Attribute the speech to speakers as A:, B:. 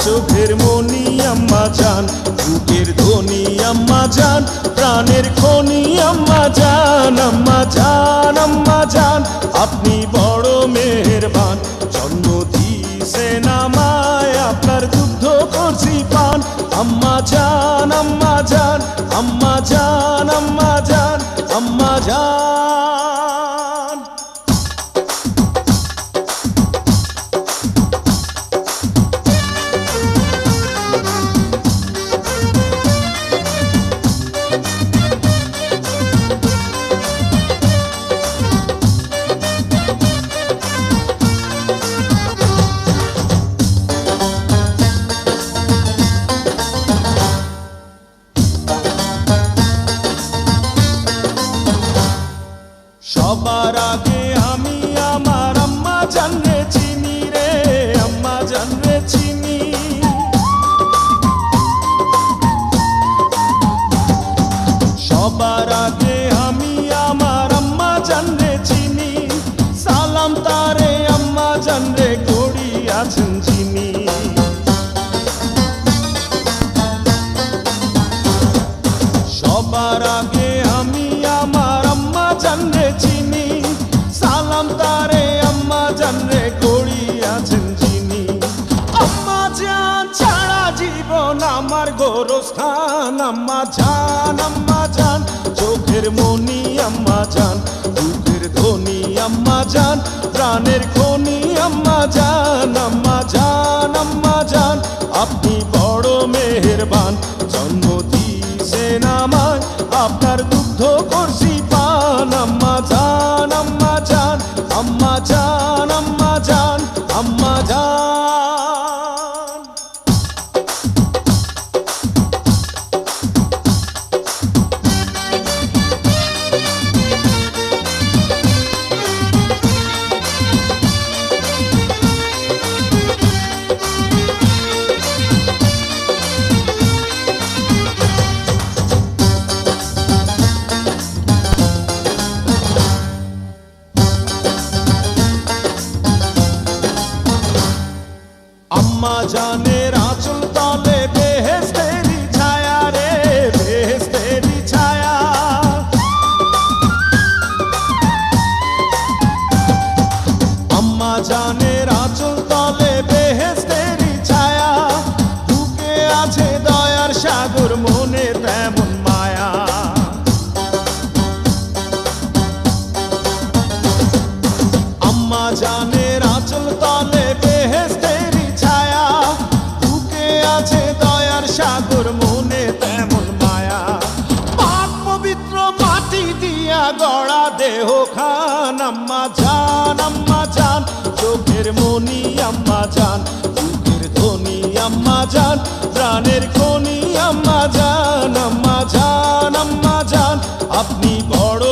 A: চোখের মনি আম্মা জান, বুকের ধ্বনি আম্মা জান, প্রাণের খনি আম্মা জান। আম্মা জান, আম্মা জান, আপনি বড় মেহেরবান, জন্ম দিয়েছেন আমায়, আপনার দুগ্ধ করছি পান। আম্মা জান, আম্মা জান, আম্মা জান, আম্মা জান, আম্মা জান। সবার আগে আমি আমার আম্মা জানরে চিনি রে, আম্মা জানরে চিনি। সবার আগে আমি আমার আম্মা জানরে চিনি, সালাম তারে আম্মা জানরে করি আছেন চিনি। সবার আগে আমি আমার আম্মা জানরে চিনি, সালাম তারে আম্মা জানরে করি আছেন চিনি। আম্মা জান ছাড়া জীবন আমার গোরস্থান। আম্মা জান, আম্মা জান, চোখের মনি আম্মা জান, বুকের ধ্বনি আম্মা জান, প্রাণের খনি আম্মা জান। আম্মা জান, আম্মা জান, আপনি বড় মেহেরবান, জন্ম দিয়েছেন আমায়, আপনার দুগ্ধ করছি পান। আম্মা জান, আম্মা জান, আম্মা জান, আম্মা জান, আম্মা জান। আম্মা জানের আঁচল তলে বেহেশতেরি ছায়া রে, বেহেশতেরি ছায়া। আম্মা জানের আঁচল তলে বেহেশতেরি ছায়া, বুকে আছে দয়ার সাগর, মনে তেমন মায়া। আম্মা জানের আঁচল তলে বেহেশতেরি ছায়া, বুকে আছে দয়ার সাগর, মনে তেমন মায়া। পাক পবিত্র মাটি দিয়া গড়া দেহ খান। আম্মা জান, আম্মা জান, চোখের মনি আম্মা জান, বুকের ধ্বনি আম্মা জান, প্রাণের খনি আম্মা জান। আম্মা জান, আম্মা জান, আপনি বড়